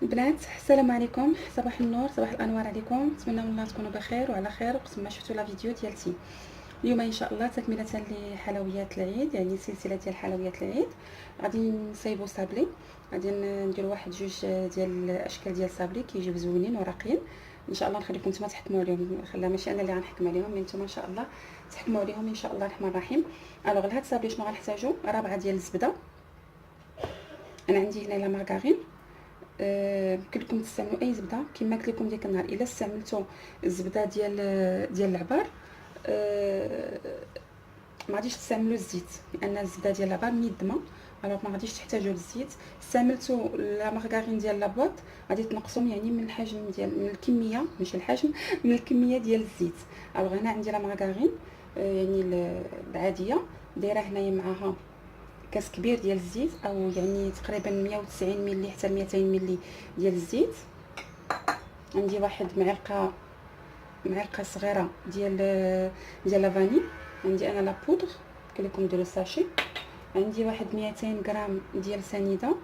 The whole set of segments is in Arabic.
البنات، السلام عليكم. صباح النور، صباح الانوار عليكم. نتمنى من الله تكونوا بخير وعلى خير وقت ما شفتوا لا فيديو ديالتي اليوم ان شاء الله تكمله لحلويات العيد، يعني سلسله ديال حلويات العيد. غادي نصايبوا صابلي، غادي نديروا واحد جوج ديال الاشكال ديال صابلي كيجيو زوينين وراقيين. ان شاء الله نخليكم نتوما تحكموا عليهم، خلا ماشي انا اللي غنحكم عليهم، مي نتوما ان شاء الله تحكموا عليهم ان شاء الله الرحمن الرحيم. الوغ لهاد الصابلي شنو غنحتاجوا؟ ربعه ديال الزبده، انا عندي هنا لا مارغرين. يمكن لكم تستعملوا اي زبده كما قلت لكم ديك النهار. الا استعملتوا الزبده ديال العبار، ما غاديش تستعملوا الزيت، لان الزبده ديال العبار ميدمه، الوغ ما غاديش تحتاجوا للزيت. استعملتوا لا مارغرين ديال لابواط غادي تنقصوا يعني من الحجم ديال، من الكميه، ماشي الحجم، من الكميه ديال الزيت. الوغ هنا عندي لا مارغرين يعني العاديه، دايره هنايا معاها كاس كبير ديال الزيت، او يعني تقريبا 190 ملي حتى 200 ملي ديال الزيت. عندي واحد معلقه صغيره ديال لافاني، عندي انا لا بودر كي لكم ديروا ساشي. عندي واحد 200 غرام ديال سنيده،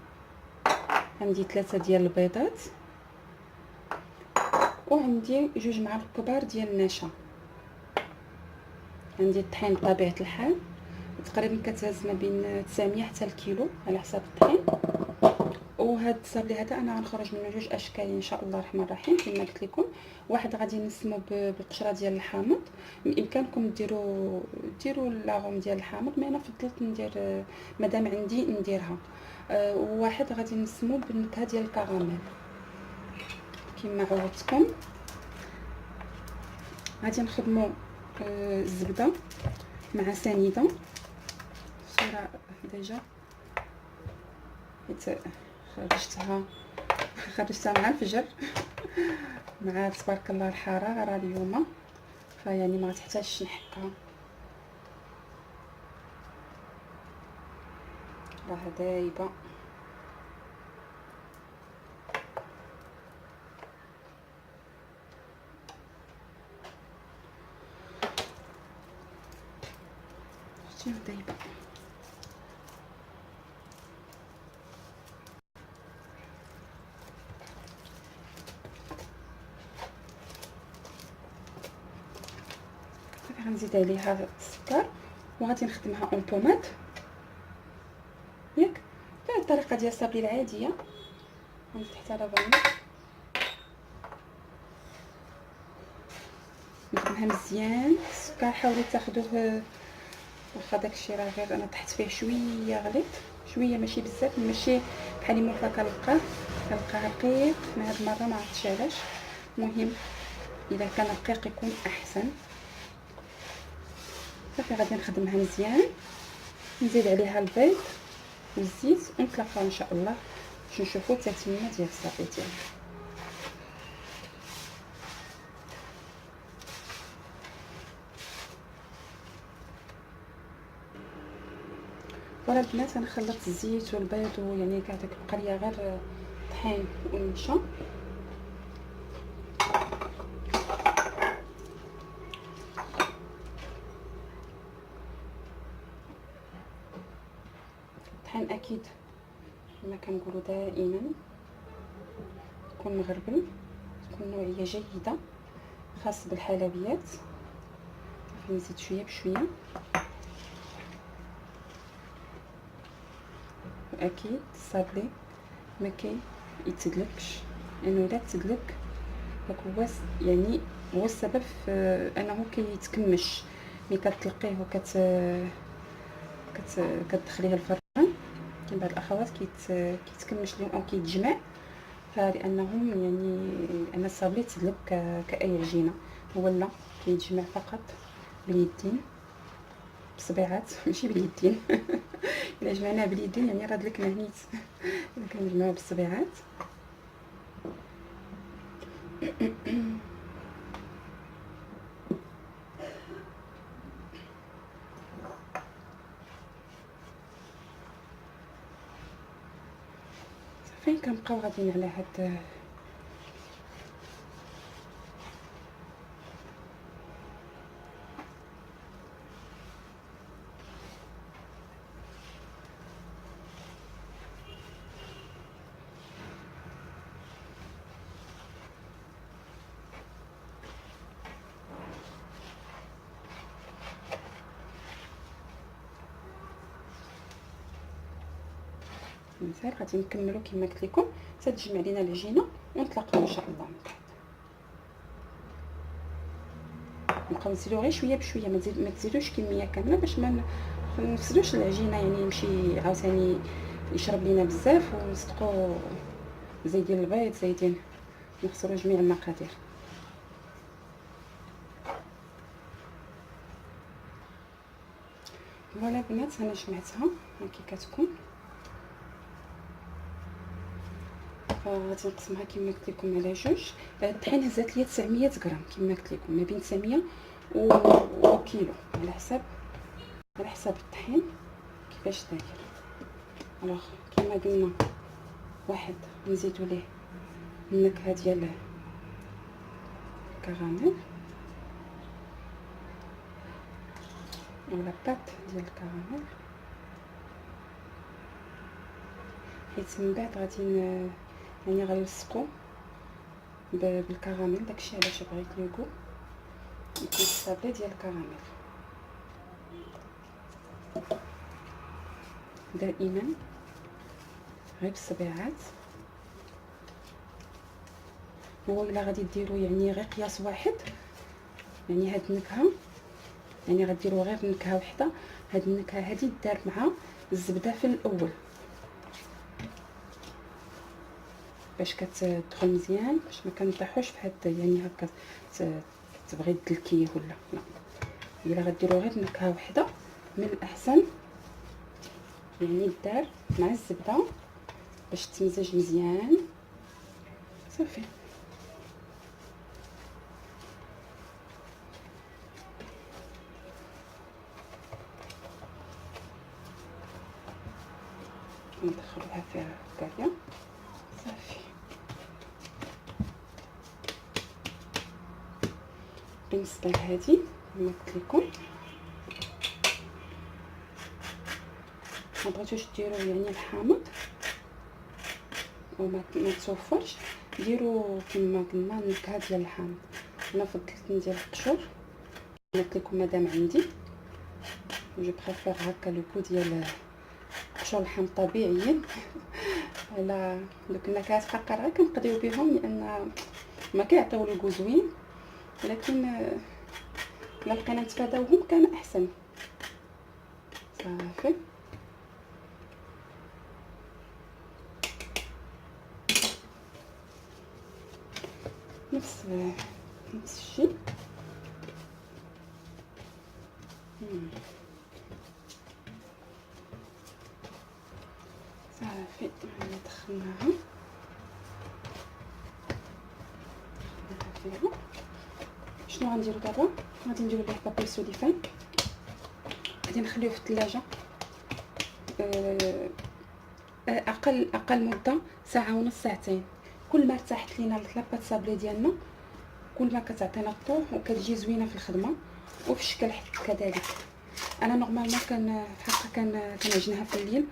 عندي 3 ديال البيضات، وعندي جوج معالق كبار ديال النشا. عندي الطحين بطبيعه الحال تقريبا كتهز ما بين 900 حتى الكيلو على حساب الطحين. وهاد الصابلي هذا انا غنخرج منه جوج اشكال ان شاء الله الرحمن الرحيم كما قلت لكم. واحد غادي نسمو بالقشره ديال الحامض، بامكانكم ديروا لاغوم ديال الحامض، مي انا فضلت ندير مادام عندي نديرها. وواحد غادي نسمو بالنكهه ديال الكراميل كما عودتكم. غادي نخدموا الزبده مع سنيده، الصوره ديجا حيت خرجتها مع الفجر مع تبارك الله الحراره راه اليوم، فيعني ما تحتاجش نحكها، راه دايبه. شتي دايبه. صافي غنزيد عليها السكر وغادي نخدمها اون بوماد ياك بهاد الطريقه ديال الصابلي العاديه. غنزيد حتى لافاني نخدمها مزيان. السكر حاولوا تاخذوه واخا داكشي راه غير انا طحت فيه شويه غليظ، شويه ماشي بزاف، ماشي بحال الموفا كنلقاه رقيق. مع هاد المره ما عرفتش علاش، المهم اذا كان رقيق يكون احسن. صافي غادي نخدمها مزيان، نزيد عليها البيض والزيت ونتلاقاو ان شاء الله باش نشوفوا التتمه ديال الصافي ديالنا. فوالا البنات، انا خلطت الزيت والبيض ويعني كاع داك بقى ليا غير طحين والنشا. الطحين اكيد كما كنقولوا دائما يكون مغربل، تكون نوعيه جيده خاص بالحلويات. صافي نزيد شويه بشويه، واكيد الصابلي ما يتدلكش، لانه الا تدلك داك هو يعني هو السبب في انه كيتكمش. ملي كتلقيه كتدخليه الفران كاين بعض الاخوات كيتكمش لهم او كيتجمع، فلانهم يعني ان الصابلي تدلك كاي عجينه، هو لا كيتجمع فقط باليدين بصبيعات ماشي باليدين الا جمعناه باليدين يعني راه دلكنا نيت الا كنجمعوه بالصبيعات. صافي كنبقاو غاديين على هاد مزال غادي نكملوا كما قلت لكم حتى تجمع لينا العجينه ونتلاقاو ان شاء الله من بعد. نبقاو نزيدو غير شويه بشويه، ما تزيدوش كميه كامله باش ما نفسدوش العجينه، يعني يمشي عاوتاني يشرب لينا بزاف ونصدقوا زايدين البيض زايدين، نخسروا جميع المقادير. فوالا البنات انا جمعتها هكا كتكون، فغادي نقسمها كما قلت لكم على جوج. الطحين هزات ليا 900 غرام كما قلت لكم، ما بين 900 وكيلو على حساب الطحين كيفاش داير. الوغ كما قلنا واحد نزيدو ليه النكهه ديال الكراميل ولا بات ديال الكراميل، حيت من بعد غادي يعني غنلصقو بالكراميل. داكشي علاش بغيت ليكو يكون الصابلي ديال الكراميل. دائما غير بالصبيعات، هو الا غادي ديروا يعني غير قياس واحد، يعني هاد النكهه يعني غديروا غير نكهه وحده. هاد النكهه هادي دار مع الزبده في الاول باش كتدخل مزيان، باش ما كنطيحوش في هاد يعني هكا تبغي تدلكيه ولا لا. الا غديروا غير نكهه وحده من الاحسن يعني دار مع الزبده باش تمزج مزيان صافي. ندخلوها في الكاريه صافي. بالنسبه لهذه كما قلت لكم ما بغيتوش ديروا يعني الحامض وما توفرش، ديروا كما قلنا النكهه ديال الحامض. انا فضلت ندير القشور، قلت لكم مادام عندي جو بريفير هكا لو كو ديال قشور الحامض طبيعيين. على دوك النكهات فقط كنقضيو بهم لان ما كيعطيو لو زوين، ولكن الا بقينا نتفاداوهم كان احسن صافي. نفس الشيء صافي. دخلناها فيها. شنو غنديرو دابا؟ غادي نديرو ليه بابي سوليفان، غادي نخليوه في الثلاجه اقل مده ساعه ونص ساعتين. كل ما ارتاحت لينا لاباط صابلي ديالنا كل ما كتعطينا الطوح وكتجي زوينه في الخدمه وفي الشكل كذلك. انا نورمالمون كان في حقا كنعجنها في الليل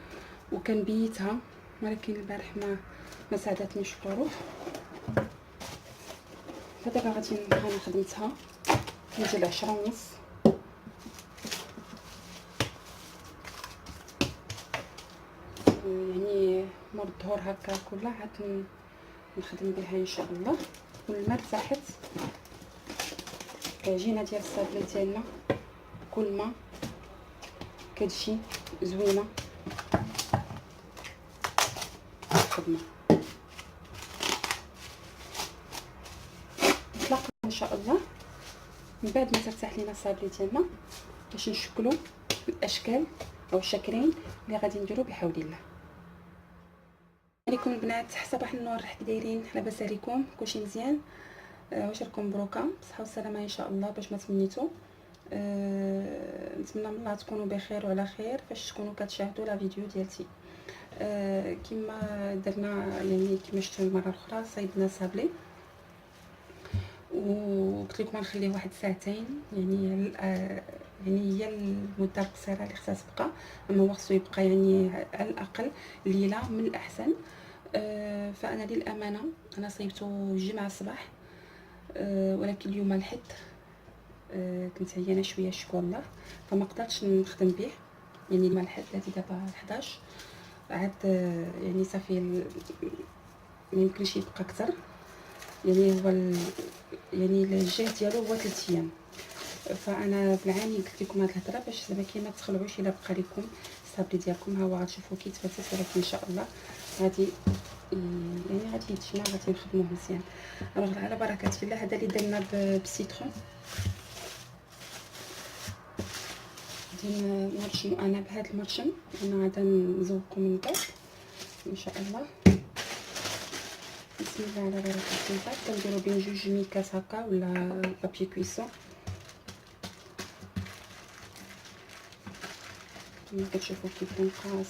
وكنبيتها، ولكن البارح ما ساعدتنيش الظروف. فدابا غادي انا خدمتها نجي ل 10:30 يعني مور الظهر هكا كلها عاد نخدم بها ان شاء الله. كل ما ارتاحت العجينه ديال الصابلي ديالنا كل ما كتجي زوينه الخدمه. نتلاقاو ان شاء الله من بعد ما ترتاح لينا الصابلي ديالنا باش نشكلوا الاشكال او الشكلين اللي غادي نديرو بحول الله. عليكم البنات، صباح النور، كي دايرين؟ لاباس عليكم؟ كلشي مزيان؟ واش راكم مبروكه بصحه والسلامه ان شاء الله باش ما تمنيتو. نتمنى من الله تكونوا بخير وعلى خير فاش تكونوا كتشاهدوا لا فيديو ديالتي. كما درنا يعني كما شفتوا المره الاخرى صايبنا صابلي وقلت لكم غنخليه واحد ساعتين، يعني هي المده القصيره اللي خصها تبقى، اما هو خصو يبقى يعني على الاقل ليله من الاحسن. فانا للامانه انا صايبته الجمعه الصباح، ولكن اليوم الحد كنت عيانه شويه شكوى الله فما قدرتش نخدم به، يعني اليوم الحد الذي دابا 11 عاد يعني صافي ما يمكنش يبقى اكثر، يعني هو يعني الجهد ديالو هو 3 ايام. فانا بالعاني قلت لكم هاد الهضره باش زعما كي ما تخلعوش الا بقى لكم الصابلي ديالكم. ها هو غتشوفوا كي تفتت، ولكن ان شاء الله غادي يعني غادي يتجمع، غادي نخدموه مزيان. الوغ على بركه الله. هذا اللي درنا بالسيترون، غادي نرشمو انا بهذا المرشم. انا غادا نزوقو من بعد ان شاء الله. بسم الله على بركه الله. كنديرو بين 2 ميكاس هكا ولا بابي كويسون كما كتشوفوا كيف كنقاص.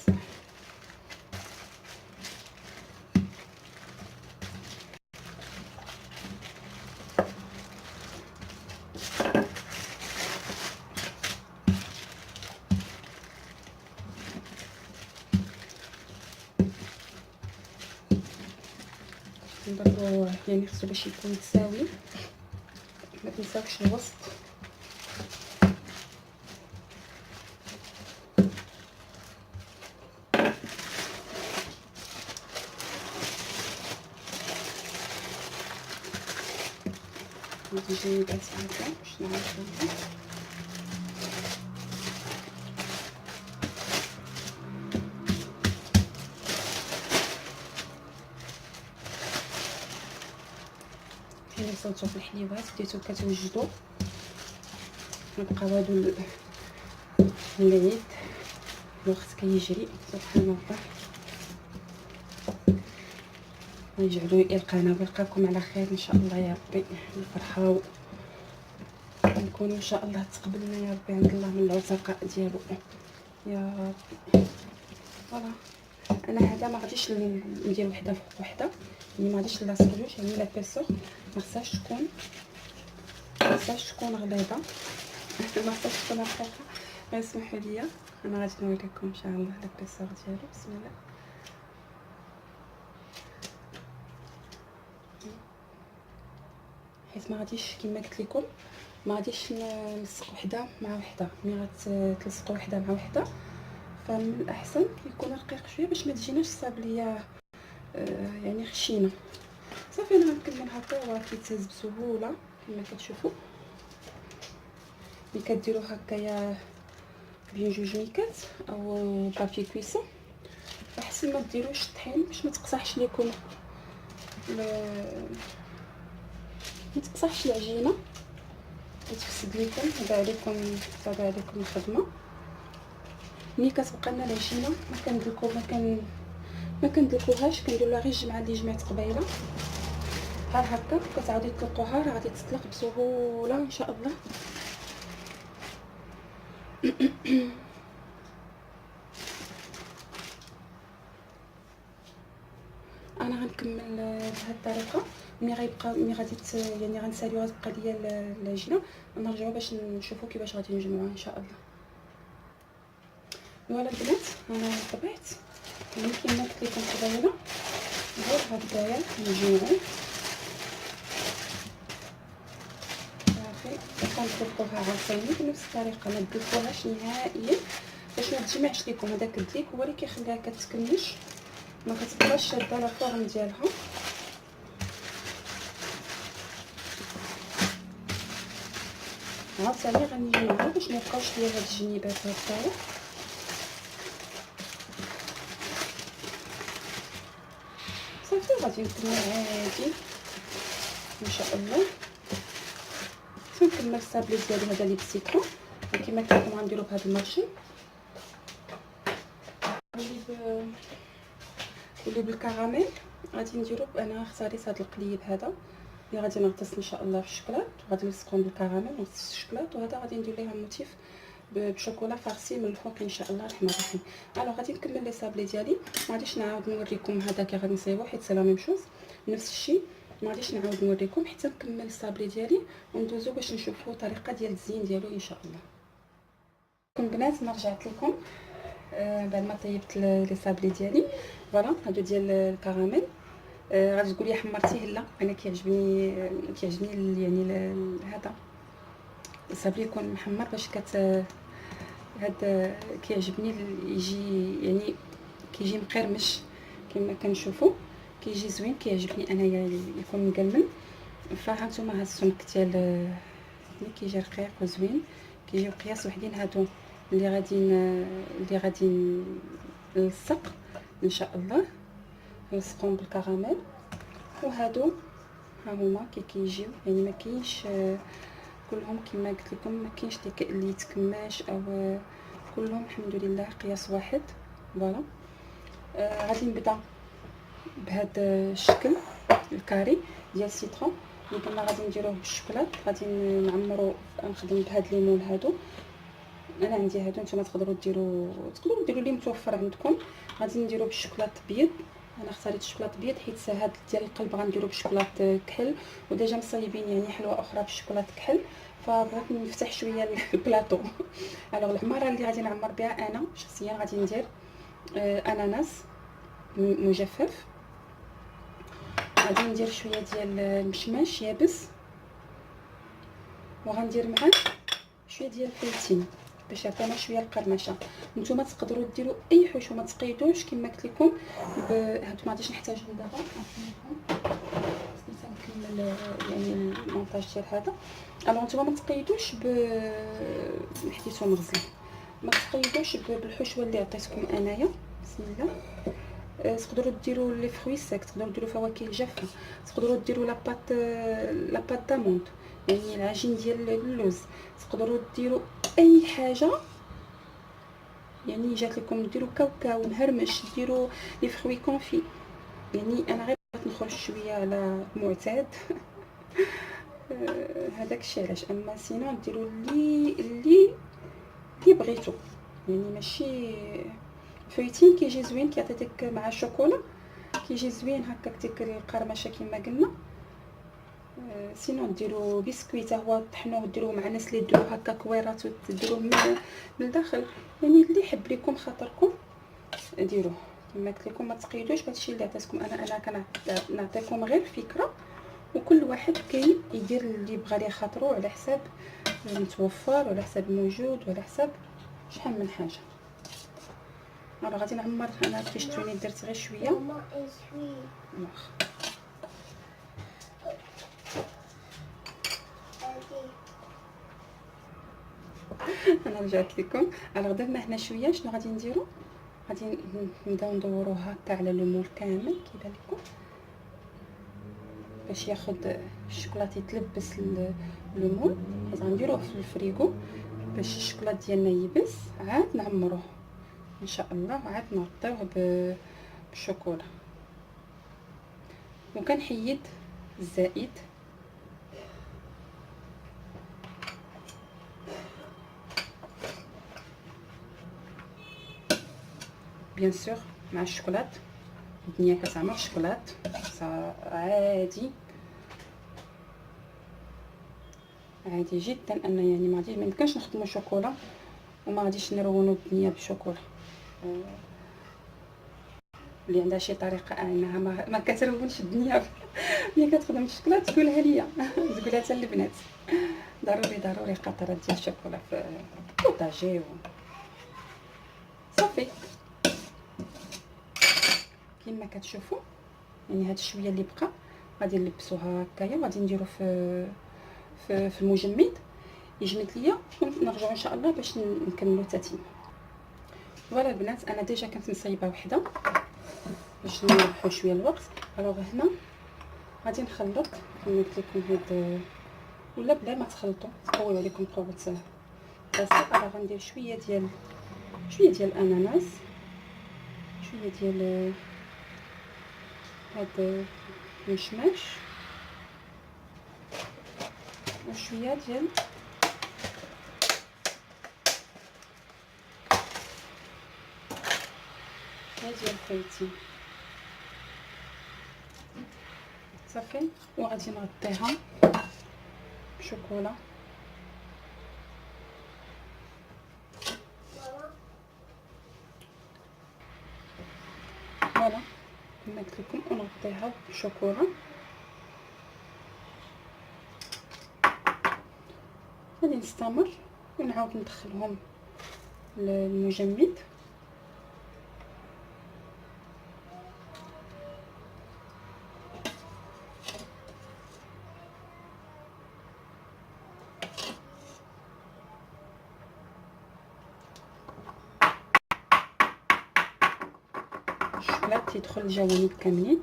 نضربو يعني خصو باش يكون متساوي، ما تنساوش الوسط. هادي جيدات هكا باش نعرفوها. كاين صوتو في الحليوات بديتو كتوجدوا. نبقاو هادو العيد الوقت كيجري سبحان الله. يجعلو يلقانا ويلقاكم على خير ان شاء الله يا ربي. الفرحه ونكونوا ان شاء الله تقبلنا يا ربي عند الله من العتقاء ديالو يا ربي. فوالا انا هذا ما غاديش ندير وحده فوق وحده، يعني ما غاديش نلاصقوش. يعني لا بيسو ما خصهاش تكون غليظه ما خصهاش تكون رقيقه. اسمحوا لي انا غادي نوريكم ان شاء الله لا بيسو ديالو. بسم الله. حيت ما غاديش كما قلت لكم ما غاديش نلصق وحده مع وحده. ملي غتلصقوا وحده مع وحده فمن الاحسن يكون رقيق شويه باش ما تجيناش الصابليه يعني خشينه. صافي انا غنكمل هكا وراه كيتهز بسهوله كما كتشوفوا. ملي كديروا هكايا بين 2 ميكات او بابي كويسون احسن ما ديروش الطحين باش ما تقصحش لكم ما تقصحش العجينه وتفسد لكم. تابع عليكم الخدمه. ملي كتبقى لنا العجينه ما كندلكوهاش، كندير لها غير الجمعه اللي جمعت قبيله بحال هكا. كتعاودي تطلقوها راه غادي تطلق بسهوله ان شاء الله. انا غنكمل بهذه الطريقه. ملي غادي يعني غنساليو غتبقى ليا العجينه نرجعوا باش نشوفوا كيفاش غادي نجمعوها ان شاء الله. فوالا البنات انا طبعت يعني كما قلت لكم قبيله. ندير هكايا نجمعو صافي. كنطلقوها عاوتاني بنفس الطريقه، ما تدلكوهاش نهائيا باش ما تجمعش لكم. هذاك الدليك هو اللي كيخليها كتكمش، ما كتبقاش شاده لا فورم ديالها. عاوتاني غنجمعها باش ما يبقاوش ليا هاد الجنيبات هكايا. صافي غادي نكمل عادي ان شاء الله. نكمل الصابلي ديالي هذا اللي بالسيترون كما قلت لكم غنديرو بهذا المارشي واللي بالكراميل. غادي نديرو انا اختاريت هذا القليب هذا اللي غادي نغطس ان شاء الله في الشكلاط وغادي نلصقهم بالكراميل ونغطس الشكلاط. وهذا غادي ندير ليها موتيف بشوكولا فارسي من الفوق ان شاء الله الرحمن الرحيم. الو غادي نكمل لي صابلي ديالي. ما غاديش نعاود نوريكم هذا كي غادي نصايبو حيت سي لا ميم شوز نفس الشيء. ما غاديش نعاود نوريكم حتى نكمل الصابلي ديالي وندوزو باش نشوفوا الطريقه ديال التزيين ديالو ان شاء الله. البنات انا رجعت لكم بعد ما طيبت لي صابلي ديالي. فوالا هادو ديال الكراميل. غادي تقولي حمرتيه؟ لا انا كيعجبني يعني هذا الصابلي يكون محمر باش هاد كيعجبني يجي يعني كيجي مقرمش كما كنشوفوا، كيجي زوين، كيعجبني انايا يكون مقلمل. فها نتوما هاد السمك ديال اللي كيجي رقيق وزوين، كيجيو قياس وحدين. هادو اللي غادي نلصق ان شاء الله، نلصقهم بالكراميل. وهادو ها هما كيجيو، يعني ما كاينش كلهم كما قلت لكم، ما كاينش اللي يتكماش او كلهم الحمد لله قياس واحد. فوالا غادي نبدا بهذا الشكل الكاري ديال السيترون اللي قلنا غادي نديروه بالشوكولات. غادي نعمرو، نخدم بهاد ليمون هادو، انا عندي هادو، نتوما تقدروا ديروا اللي متوفر عندكم. غادي نديرو بالشوكولات ابيض، انا اختاريت الشوكولات ابيض حيت هاد ديال القلب غنديرو بالشوكولات كحل، وديجا مصايبين يعني حلوه اخرى بالشوكولات كحل، فبغيت نفتح شويه البلاطو. الوغ العماره اللي غادي نعمر بها انا شخصيا غادي ندير اناناس مجفف، غادي ندير شويه ديال المشماش يابس، وغندير معاه شويه ديال الفلفل باش يعطينا شويه القرمشه. نتوما تقدروا ديروا اي حوش وما تقيدوش كما قلت لكم. هادو ما غاديش نحتاجهم دابا، نكمل يعني المونتاج ديال هذا. الوغ نتوما ما تقيدوش حديتو مغزل، ما تقيدوش بالحشوه اللي عطيتكم انايا. بسم الله. تقدروا ديروا لي فروي سيك، تقدروا ديروا فواكه جافه، تقدروا ديروا لاباط داموند يعني العجين ديال اللوز، تقدروا ديروا اي حاجه يعني جات لكم. ديروا كاوكاو مهرمش، ديروا لي فروي كونفي. يعني انا غير بغيت نخرج شويه على معتاد. هذاك الشيء علاش. اما سينو ديروا اللي بغيتو، يعني ماشي فويتين كيجي زوين، كيعطيك مع الشوكولا كيجي زوين هكاك ديك القرمشه كما قلنا. سينو ديروا بسكويت حتى هو طحنوه ديروه مع الناس اللي ديروا هكا كويرات وديروه من الداخل، يعني اللي يحب لكم خاطركم ديروه. كما قلت لكم ما تقيدوش بهادشي اللي عطيتكم انا كنعطيكم غير فكره، وكل واحد يدير اللي بغى ليه خاطرو على حساب المتوفر وعلى حساب الموجود وعلى حساب شحال من حاجه. انا غادي نعمر، انا كي شفتوني درت غير شويه. انا رجعت لكم. الوغ درنا هنا شويه. شنو غادي نديرو؟ غادي نبداو ندوروها هكا على لو مول كامل كيبان لكم، باش ياخد الشوكولاط يتلبس لو مول. حيت غنديروه في الفريغو باش الشوكولاط ديالنا يبس، عاد نعمروه ان شاء الله، عاد نغطيوه بالشوكولا. وكنحيد الزائد بيان سور مع الشوكولاط. الدنيا كتعمر الشوكولاط عادي جدا. انا يعني ما يمكنش نخدموا شوكولا وما غاديش نرونوا الدنيا بالشوكولا. اللي عندها شي طريقه انها ما كترونش الدنيا ملي كتخدم الشوكولا تقولها ليا، تقولها حتى البنات. ضروري قطره ديال الشوكولا في البوطاجي صافي. كما كتشوفوا يعني هاد الشويه اللي بقى غادي نلبسوها هكايا، وغادي نديرو في المجمد يجمد ليا، ونرجعوا ان شاء الله باش نكملوا التتمه. فوالا البنات، انا ديجا كنت مصايبه وحده باش نربحوا شويه الوقت. الوغ هنا غادي نخلط كما قلت لكم هاد، ولا بلا ما تخلطوا تقويو عليكم قوه التاسع. انا غندير شويه ديال الاناناس، شويه ديال هاد المشماش، وشويه ديال الفايتين صافي. وغادي نغطيها بشوكولا. فوالا كما قلت لكم، ونغطيها بشوكولا. غادي نستمر ونعاود ندخلهم للمجمد. الشوكولات يدخل الجوانب كاملين.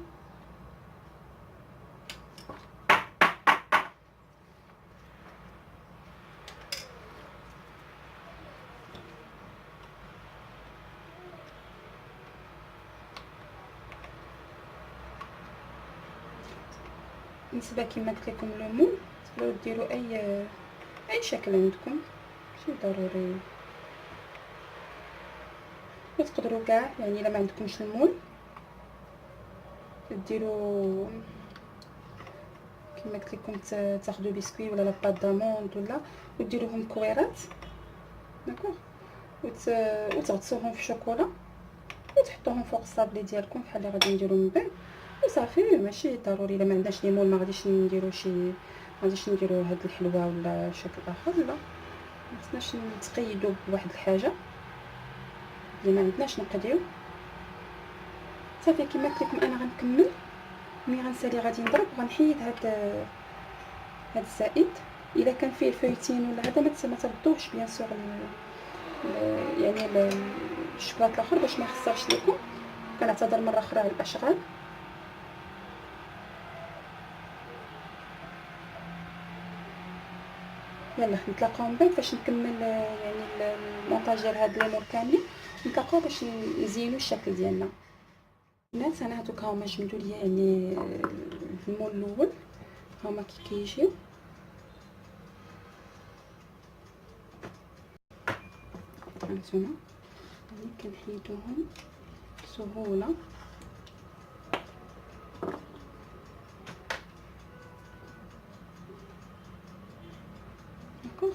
بالنسبه كما قلت لكم الليمون تقدروا ديروا اي شكل عندكم، ماشي ضروري. وتقدروا كاع يعني الا ما عندكمش المول ديروا كما قلت لكم تاخذوا بسكوي ولا لاباط داموند ولا وديروهم كويرات، داكوغ، وتغطسوهم في الشوكولا وتحطوهم فوق الصابلي ديالكم بحال اللي غادي نديرو من بعد وصافي. ماشي ضروري الا ما عندناش ليمون ما غاديش نديرو ما غاديش نديرو هاد الحلوه ولا شكل اخر، لا ما خصناش نتقيدوا بواحد الحاجه اللي ما عندناش نقديو. صافي كما قلت لكم انا غنكمل ملي غنسالي غادي نضرب وغنحيد هاد الزائد. الا كان فيه الفويتين ولا هذا ما تردوش بيان سور يعني الشوكولاط الاخر باش ما يخسرش لكم. كنعتذر مره اخرى على الاشغال. يلا نتلاقاو من بعد باش نكمل يعني المونتاج ديال هاد ليمون كاملين، نتلاقاو باش نزينوا الشكل ديالنا. البنات انا هادوك هما جمدوا ليا يعني المول الاول هما كيجيو. هانتوما يعني كنحيدوهم بسهوله. داكوغ،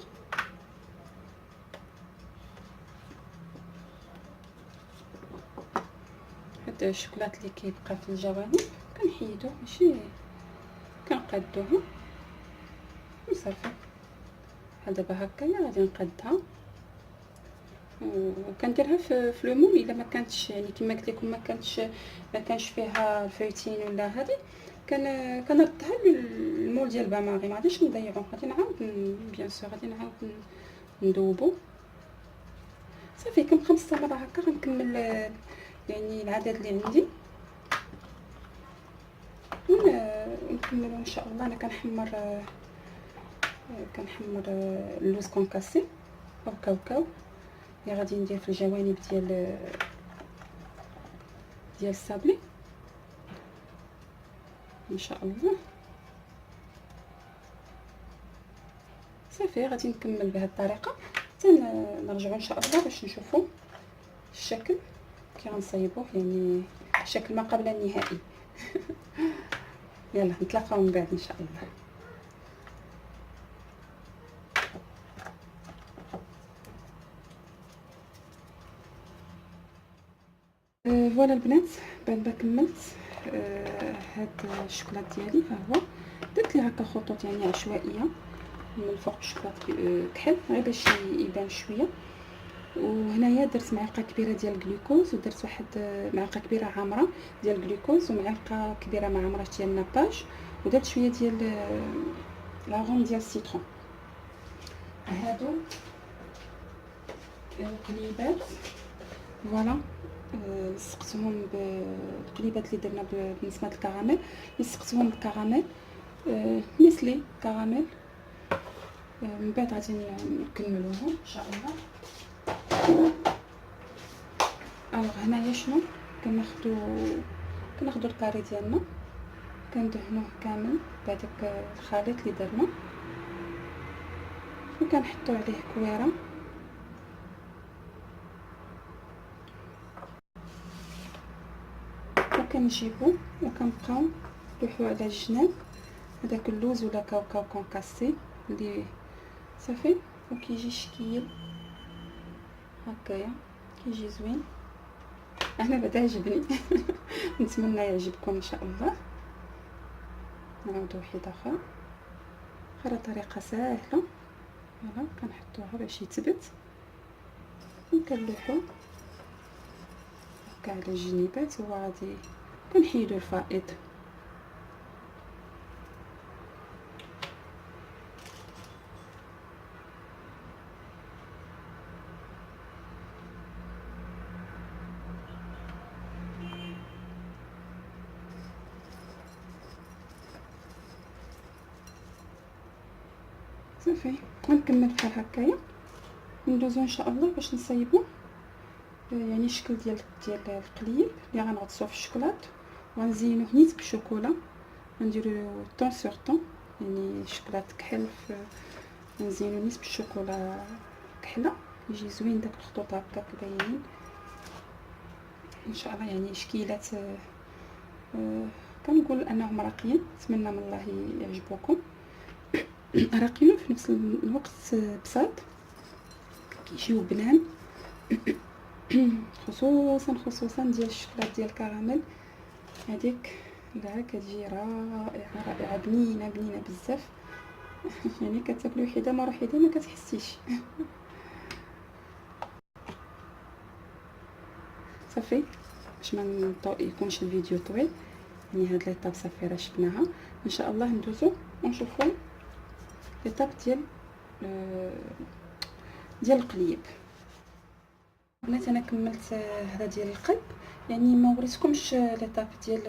هاد الشوكولات اللي كيبقى في الجوانب كنحيدوه، ماشي كنقادوه وصافي. بحال دابا هكايا غادي نقادها وكنديرها في لو مول. الا ما كانتش يعني كما قلت لكم ما كانش فيها الفويتين ولا هذه كنردها للمول ديال باماغي، ما غاديش نضيعو، غادي نعاود بيان سور غادي نعاود ندوبو. صافي كنبقى مستمره هكا غنكمل يعني العدد اللي عندي ونكملوا ان شاء الله. انا كنحمر اللوز كونكاسي او كاوكاو اللي غادي ندير في الجوانب ديال الصابلي ان شاء الله. صافي غادي نكمل بهذه الطريقه حتى نرجعوا ان شاء الله باش نشوفوا الشكل كي غنصايبوه، يعني الشكل ما قبل النهائي. يلا نتلاقاو من بعد ان شاء الله. فوالا البنات بعد ما كملت هاد الشوكولات ديالي ها هو درت ليه هكا خطوط يعني عشوائيه من الفوق الشوكولات كحل غير باش يبان شويه. وهنايا درت معلقه كبيره ديال الجلوكوز ودرت واحد معلقه كبيره عامره ديال الجلوكوز ومعلقه كبيره ما عمرها ديال النباج ودرت شويه ديال لاغوم ديال السيترون. هادو قليبات فوالا لصقتهم بالقليبات اللي درنا بنسمه الكراميل، لصقتهم بالكراميل نسلي كراميل. من بعد غادي نكملوهم ان شاء الله. الوغ هنايا شنو كناخدو الكاري ديالنا كندهنوه كامل بهداك الخليط اللي درنا وكنحطو عليه كويره وكنجيبو وكنبقاو نلوحو على الجناب هذاك اللوز ولا كاوكاو كونكاسي اللي صافي وكيجي شكيل هكايا كيجي زوين. انا بعدا عجبني. نتمنى يعجبكم ان شاء الله. نعاودو واحد اخر طريقه سهله. فوالا كنحطوها باش يثبت وكنلوحو هكا على الجنيبات وغادي كنحيدو الفائض. صافي غنكمل بحال هكايا. ندوزو ان شاء الله باش نصايبو يعني الشكل ديال القليب اللي غنغطسوه في الشوكولات، وغنزينوه نيت بالشوكولا. غنديرو طون سور طون، يعني الشوكولات كحل، نزينو نيت بالشوكولا كحله، يجي زوين داك الخطوط هكاك باينين ان شاء الله. يعني شكيلات كنقول انهم راقيين، نتمنى من الله يعجبوكم. راقيين في نفس الوقت بساط، كيجيو بنان. خصوصا ديال الشوكولات ديال الكراميل هذيك، لا كتجي رائعه بنينه بزاف. يعني كتاكلي وحده مره وحده ما كتحسيش. صافي باش ما يكونش الفيديو طويل، يعني هاد ليطاب صافي راه شفناها. ان شاء الله ندوزو ونشوفوا ليطاب ديال القليب. بنات انا كملت هذا ديال القلب، يعني ما وريتكمش ليطاب ديال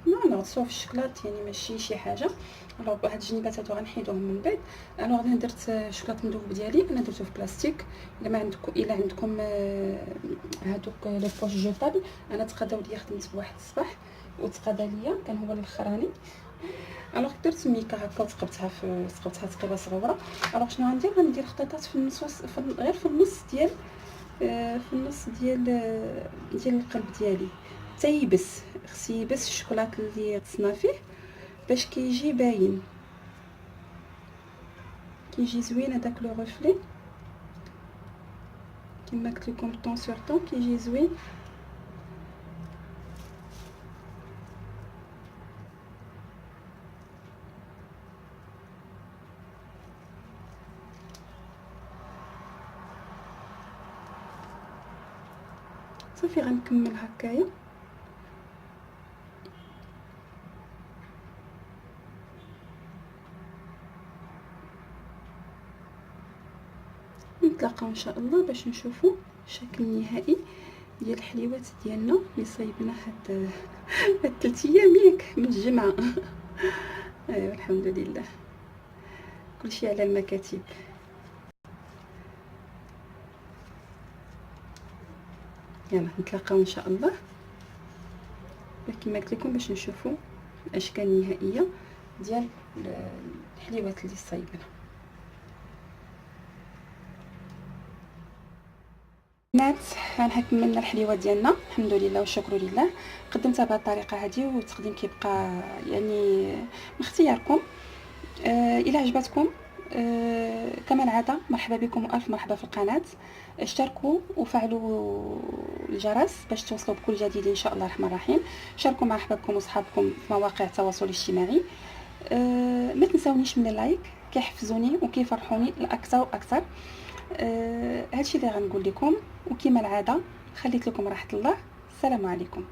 نغطسوه في الشكلاط، يعني ماشي شي حاجه. الوغ هاد الجنيبات هادو غنحيدوهم من بعد. الوغ انا درت شكلاط مذوب ديالي، انا درتو في بلاستيك. الا عندكم هادوك لي بوش جوطابل، انا تقاداو ليا، خدمت بواحد الصباح وتقادا ليا، كان هو الاخراني. الوغ درت ميكا هكا وثقبتها تقيبه صغيره. الوغ شنو غندير خطيطات في النص، غير في النص ديال القلب ديالي، حتى يبس. خصي يبس الشوكولات اللي غطسنا فيه باش كيجي باين، كيجي زوين هذاك لو ريفلي كما قلت لكم طون سور طون، كيجي زوين. صافي غنكمل هكايا. نتلاقاو ان شاء الله باش نشوفوا الشكل النهائي ديال الحليوات ديالنا اللي صايبنا هاد 3 ايام ياك من الجمعه. ايوا الحمد لله، كلشي على المكاتب. يلا نتلاقاو ان شاء الله كما قلت لكم باش نشوفوا الاشكال النهائيه ديال الحليوات اللي صايبنا. بنات ها كملنا الحليوه ديالنا الحمد لله والشكر لله. قدمتها بهذه الطريقه هذه، والتقديم كيبقى يعني من اختياركم. الى عجبتكم كما العاده مرحبا بكم والف مرحبا في القناه. اشتركوا وفعلوا الجرس باش توصلوا بكل جديد ان شاء الله الرحمن الرحيم. شاركوا مع احبابكم واصحابكم في مواقع التواصل الاجتماعي. ما تنساونيش من اللايك، كيحفزوني وكيفرحوني الاكثر واكثر. هادشي اللي غنقول لكم، وكما العاده خليت لكم راحه الله. السلام عليكم.